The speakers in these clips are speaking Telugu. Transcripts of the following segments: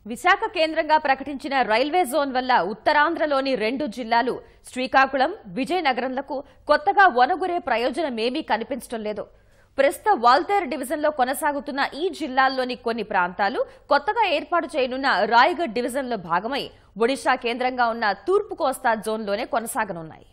విశాఖ కేంద్రంగా ప్రకటించిన రైల్వే జోన్ వల్ల ఉత్తరాంధ్రలోని 2 జిల్లాలు శ్రీకాకుళం, విజయనగరంలకు కొత్తగా వనగురే ప్రయోజనమేమీ కనిపించడం లేదు. ప్రస్తుత వాల్తేరు డివిజన్లో కొనసాగుతున్న ఈ జిల్లాల్లోని కొన్ని ప్రాంతాలు కొత్తగా ఏర్పాటు చేయనున్న రాయగఢ్ డివిజన్లో భాగమై ఒడిశా కేంద్రంగా ఉన్న తూర్పు కోస్తా జోన్లోనే కొనసాగనున్నాయి.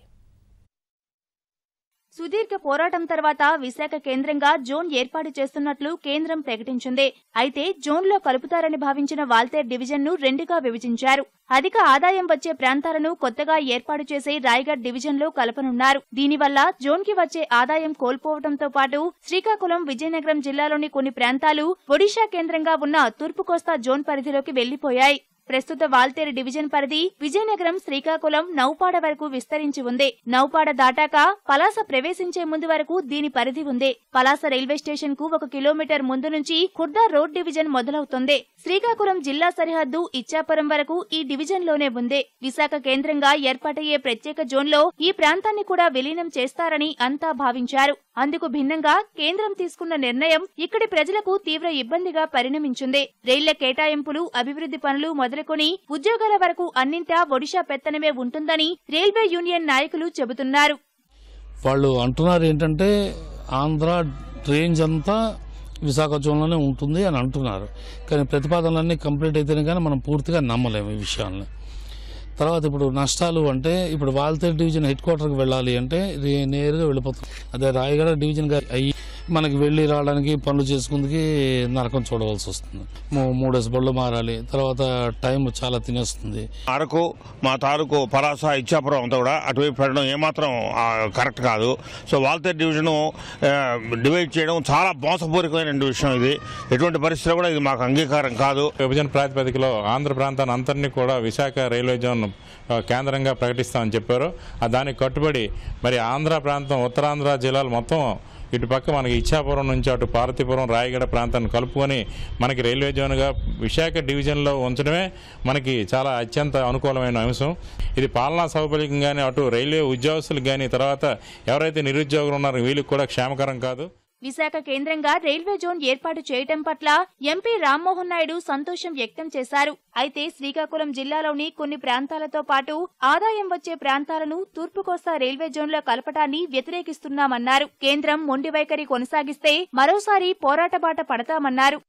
సుదీర్ఘ పోరాటం తర్వాత విశాఖ కేంద్రంగా జోన్ ఏర్పాటు చేస్తున్నట్లు కేంద్రం ప్రకటించింది. అయితే జోన్లో కలుపుతారని భావించిన వాల్తేర్ డివిజన్ను 2గా విభజించారు. అధిక ఆదాయం వచ్చే ప్రాంతాలను కొత్తగా ఏర్పాటు చేసే రాయగఢ్ డివిజన్లో కలపనున్నారు. దీనివల్ల జోన్కి వచ్చే ఆదాయం కోల్పోవడంతో పాటు శ్రీకాకుళం, విజయనగరం జిల్లాలోని కొన్ని ప్రాంతాలు ఒడిశా కేంద్రంగా ఉన్న తూర్పు కోస్తా జోన్ పరిధిలోకి వెళ్లిపోయాయి. ప్రస్తుత వాల్తేరు డివిజన్ పరిధి విజయనగరం, శ్రీకాకుళం, నౌపాడ వరకు విస్తరించి ఉంది. నౌపాడ దాటాక పలాస ప్రవేశించే ముందు వరకు దీని పరిధి ఉంది. పలాస రైల్వే స్టేషన్ కు 1 కిలోమీటర్ ముందు నుంచి ఖుర్దా రోడ్ డివిజన్ మొదలవుతుంది. శ్రీకాకుళం జిల్లా సరిహద్దు ఇచ్చాపురం వరకు ఈ డివిజన్ లోనే ఉంది. విశాఖ కేంద్రంగా ఏర్పాటయ్యే ప్రత్యేక జోన్లో ఈ ప్రాంతాన్ని కూడా విలీనం చేస్తారని అంతా భావించారు. అందుకు భిన్నంగా కేంద్రం తీసుకున్న నిర్ణయం ఇక్కడి ప్రజలకు తీవ్ర ఇబ్బందిగా పరిణమించింది. రైళ్ల కేటాయింపులు, అభివృద్ధి పనులు మొదలుకొని ఉద్యోగాల వరకు అన్నింటా ఒడిశా పెత్తనమే ఉంటుందని రైల్వే యూనియన్ నాయకులు చెబుతున్నారు. వాళ్ళు అంటున్నారు ఏంటంటే ఆంధ్ర రేంజ్ అంతా విశాఖ జోన్లోనే ఉంటుంది అని అంటున్నారు. కానీ ప్రతిపాదనలన్నీ కంప్లీట్ అయితేనే కానీ మనం పూర్తిగా నమ్మలేము ఈ విషయాన్ని. తర్వాత ఇప్పుడు నష్టాలు అంటే ఇప్పుడు వాల్తేరు డివిజన్ హెడ్ క్వార్టర్కి వెళ్ళాలి అంటే నేరుగా వెళ్ళిపోతుంది. అదే రాయగఢ డివిజన్గా అయ్యి మనకి వెళ్ళి రావడానికి పనులు చేసుకుందుకు నరకం చూడవలసి వస్తుంది. 3 బళ్ళు మారాలి. తర్వాత టైం చాలా తినేస్తుంది. అరకు, మా తాలూకు పలాస, ఇచ్చాపురం అంతా కూడా అటువైపు పెట్టడం ఏమాత్రం కరెక్ట్ కాదు. సో వాల్తేరు డివిజన్ డివైడ్ చేయడం చాలా మోసపూరితమైన విషయం. ఇది ఎటువంటి పరిస్థితిలో కూడా ఇది మాకు అంగీకారం కాదు. విభజన ప్రాతిపదికలో ఆంధ్ర ప్రాంతాన్ని అంతటినీ కూడా విశాఖ రైల్వే జోన్ కేంద్రంగా ప్రకటిస్తామని చెప్పారు. దానికి కట్టుబడి మరి ఆంధ్ర ప్రాంతం, ఉత్తరాంధ్ర జిల్లాలు మొత్తం ఇటుపక్క మనకి ఇచ్చాపురం నుంచి అటు పార్వతీపురం, రాయగఢ ప్రాంతాన్ని కలుపుకొని మనకి రైల్వే జోన్గా విశాఖ డివిజన్లో ఉంచడమే మనకి చాలా అత్యంత అనుకూలమైన అంశం. ఇది పాలనా సౌకర్యం కానీ, అటు రైల్వే ఉద్యోగస్తులకు కానీ, తర్వాత ఎవరైతే నిరుద్యోగులు ఉన్నారో వీళ్ళకి కూడా క్షేమకరం కాదు. విశాఖ కేంద్రంగా రైల్వే జోన్ ఏర్పాటు చేయడం పట్ల ఎంపీ రామ్మోహన్ నాయుడు సంతోషం వ్యక్తం చేశారు. అయితే శ్రీకాకుళం జిల్లాలోని కొన్ని ప్రాంతాలతో పాటు ఆదాయం వచ్చే ప్రాంతాలను తూర్పు కోస్తా రైల్వే జోన్లో కలపటాన్ని వ్యతిరేకిస్తున్నామన్నారు. కేంద్రం మొండి వైఖరి కొనసాగిస్తే మరోసారి పోరాట బాట పడతామన్నారు.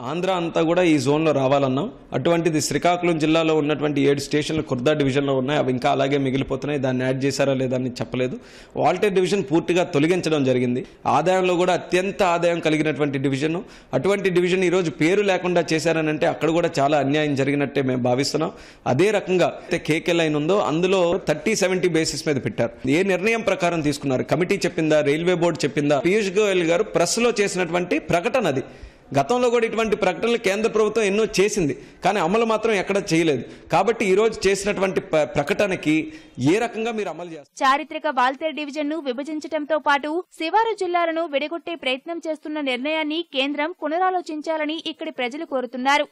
ఆంధ్ర అంతా కూడా ఈ జోన్లో రావాలన్నాం. అటువంటిది శ్రీకాకుళం జిల్లాలో ఉన్నటువంటి 7 స్టేషన్లు ఖుర్దా డివిజన్లో ఉన్నాయి. అవి ఇంకా అలాగే మిగిలిపోతున్నాయి. దాన్ని యాడ్ చేశారా లేదా అని చెప్పలేదు. వాల్టేర్ డివిజన్ పూర్తిగా తొలగించడం జరిగింది. ఆదాయంలో కూడా అత్యంత ఆదాయం కలిగినటువంటి డివిజన్. అటువంటి డివిజన్ ఈరోజు పేరు లేకుండా చేశారనంటే అక్కడ కూడా చాలా అన్యాయం జరిగినట్టే మేము భావిస్తున్నాం. అదే రకంగా కేకే లైన్ ఉందో అందులో 30-70 బేసిస్ మీద పెట్టారు. ఏ నిర్ణయం ప్రకారం తీసుకున్నారు? కమిటీ చెప్పిందా? రైల్వే బోర్డు చెప్పిందా? పీయూష్ గోయల్ గారు ప్రెస్లో చేసినటువంటి ప్రకటన అది. గతంలో కూడా ఇటువంటి ప్రకటనలు కేంద్ర ప్రభుత్వం ఎన్నో చేసింది, కానీ అమలు మాత్రం ఎక్కడ చేయలేదు. కాబట్టి ఈ రోజు చేసినటువంటి ప్రకటనకి ఏ రకంగా మీరు అమలు చేస్తారు? చారిత్రక వాల్తేరు డివిజన్ ను విభజించడంతో పాటు శివారు జిల్లాలను విడగొట్టే ప్రయత్నం చేస్తున్న నిర్ణయాన్ని కేంద్రం పునరాలోచించాలని ఇక్కడి ప్రజలు కోరుతున్నారు.